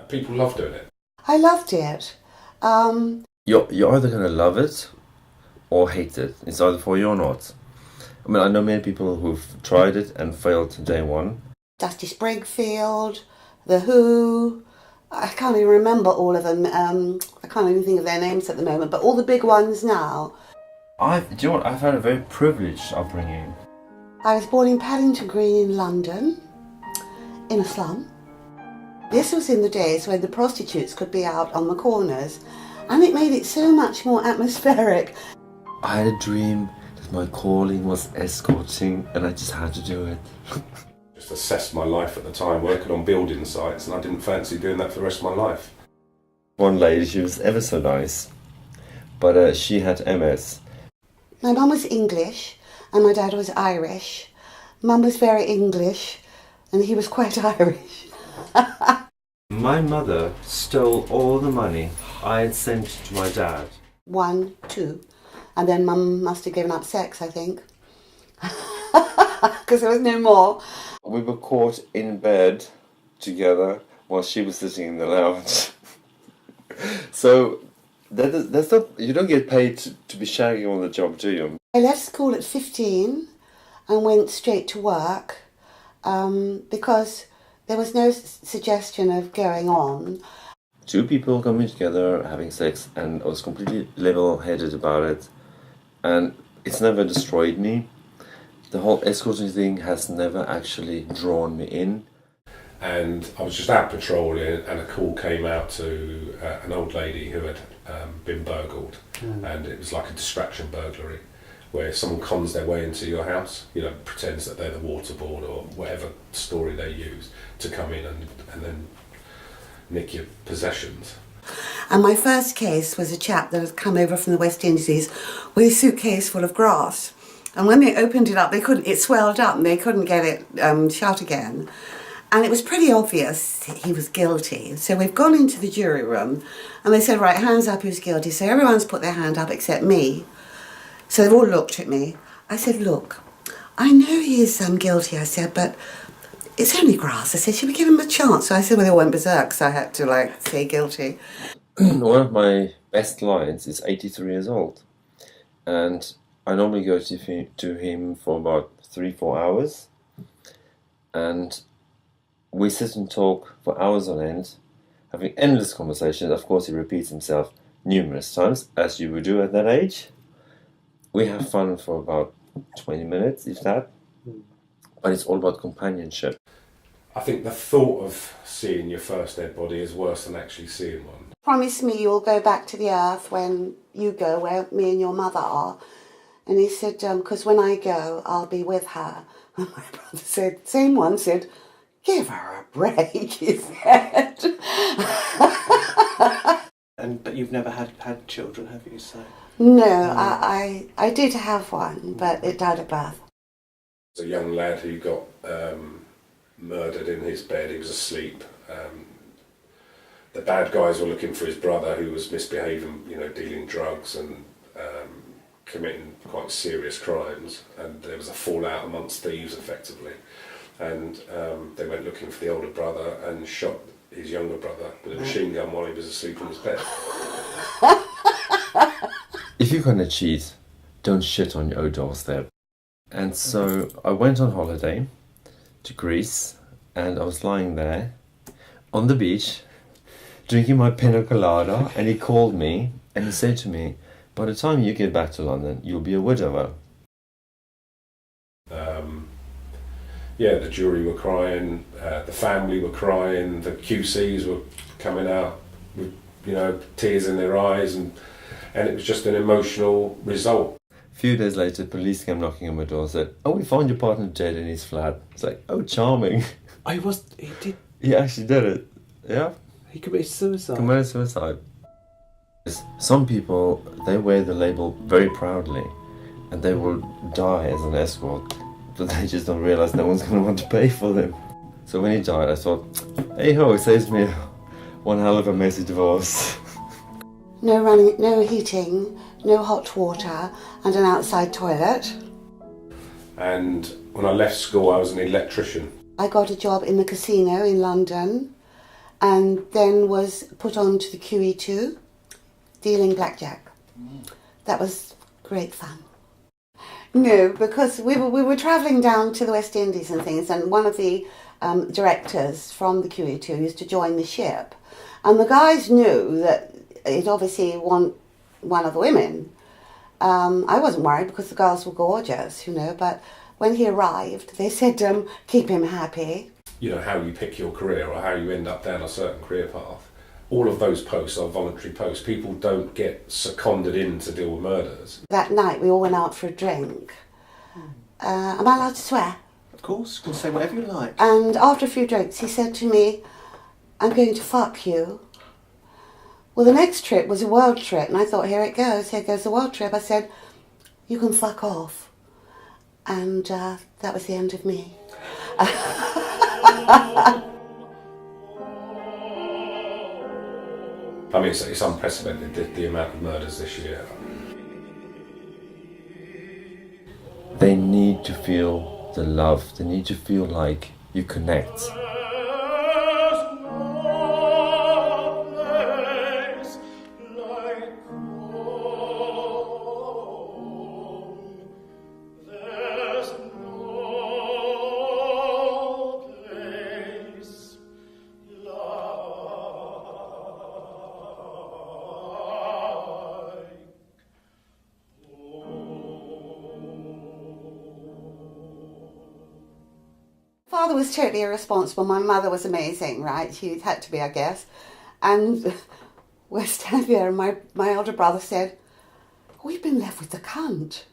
People love doing it. I loved it. You're either gonna love it or hate it. It's either for you or not. I mean, I know many people who've tried it and failed day one. Dusty Springfield, The Who. I can't even remember all of them. I can't even think of their names at the moment, but all the big ones now. Do you know what? I've had a very privileged upbringing. I was born in Paddington Green in London, in a slum. This was in the days when the prostitutes could be out on the corners, and it made it so much more atmospheric. I had a dream that my calling was escorting, and I just had to do it. Just assessed my life at the time, working on building sites, and I didn't fancy doing that for the rest of my life. One lady, she was ever so nice, but she had MS. My mum was English, and my dad was Irish. Mum was very English, and he was quite Irish. My mother stole all the money I had sent to my dad. 1, 2, and then Mum must have given up sex, I think, because there was no more. We were caught in bed together while she was sitting in the lounge. So that's not, you don't get paid to be shagging on the job, do you? I left school at 15 and went straight to work because there was no suggestion of going on. Two people coming together, having sex, and I was completely level-headed about it. And it's never destroyed me. The whole escorting thing has never actually drawn me in. And I was just out patrolling, and a call came out to an old lady who had been burgled, and it was like a distraction burglary, where someone cons their way into your house, pretends that they're the water board or whatever story they use to come in and then nick your possessions. And my first case was a chap that had come over from the West Indies with a suitcase full of grass. And when they opened it up, it swelled up and they couldn't get it shut again. And it was pretty obvious he was guilty. So we've gone into the jury room and they said, right, hands up, who's guilty? So everyone's put their hand up except me. So they've all looked at me. I said, look, I know he is guilty, I said, but it's only grass. I said, should we give him a chance? So I said, well, they went berserk, so I had to say guilty. One of my best clients is 83 years old. And I normally go to him for about 3-4 hours. And we sit and talk for hours on end, having endless conversations. Of course, he repeats himself numerous times, as you would do at that age. We have fun for about 20 minutes, if that. But it's all about companionship. I think the thought of seeing your first dead body is worse than actually seeing one. Promise me you'll go back to the earth when you go, where me and your mother are. And he said, because when I go, I'll be with her. And my brother said, same one said, give her a break, he said. But you've never had children, have you? So no, I did have one, but it died at birth. There's a young lad who got murdered in his bed. He was asleep. The bad guys were looking for his brother, who was misbehaving, dealing drugs and committing quite serious crimes. And there was a fallout amongst thieves, effectively. And they went looking for the older brother and shot his younger brother with a machine gun while he was asleep in his bed. If you're going to cheat, don't shit on your own doorstep. And so I went on holiday to Greece, and I was lying there on the beach drinking my pina colada, and he called me and he said to me, by the time you get back to London, you'll be a widower. The jury were crying, the family were crying, the QCs were coming out with tears in their eyes, and it was just an emotional result. A few days later, police came knocking on my door and said, oh, we found your partner dead in his flat. It's like, oh, charming. he did. He actually did it. Yeah. He committed suicide. Committed suicide. Some people, they wear the label very proudly, and they will die as an escort, but they just don't realise no one's going to want to pay for them. So when he died, I thought, hey ho, it saves me one hell of a messy divorce. No running, no heating, no hot water, and an outside toilet. And when I left school, I was an electrician. I got a job in the casino in London, and then was put on to the QE2, dealing blackjack. That was great fun. No, because we were travelling down to the West Indies and things, and one of the directors from the QE2 used to join the ship, and the guys knew that it obviously won one of the women. I wasn't worried because the girls were gorgeous, you know, but when he arrived, they said, keep him happy. You know, how you pick your career or how you end up down a certain career path. All of those posts are voluntary posts. People don't get seconded in to deal with murders. That night we all went out for a drink. Am I allowed to swear? Of course, you can say whatever you like. And after a few drinks he said to me, I'm going to fuck you. Well, the next trip was a world trip, and I thought, here it goes, here goes the world trip. I said, you can fuck off. And that was the end of me. I mean, it's unprecedented, the amount of murders this year. They need to feel the love. They need to feel like you connect. Father was totally irresponsible. My mother was amazing, right? She had to be, I guess. And we're standing there, and my elder brother said, we've been left with the cunt.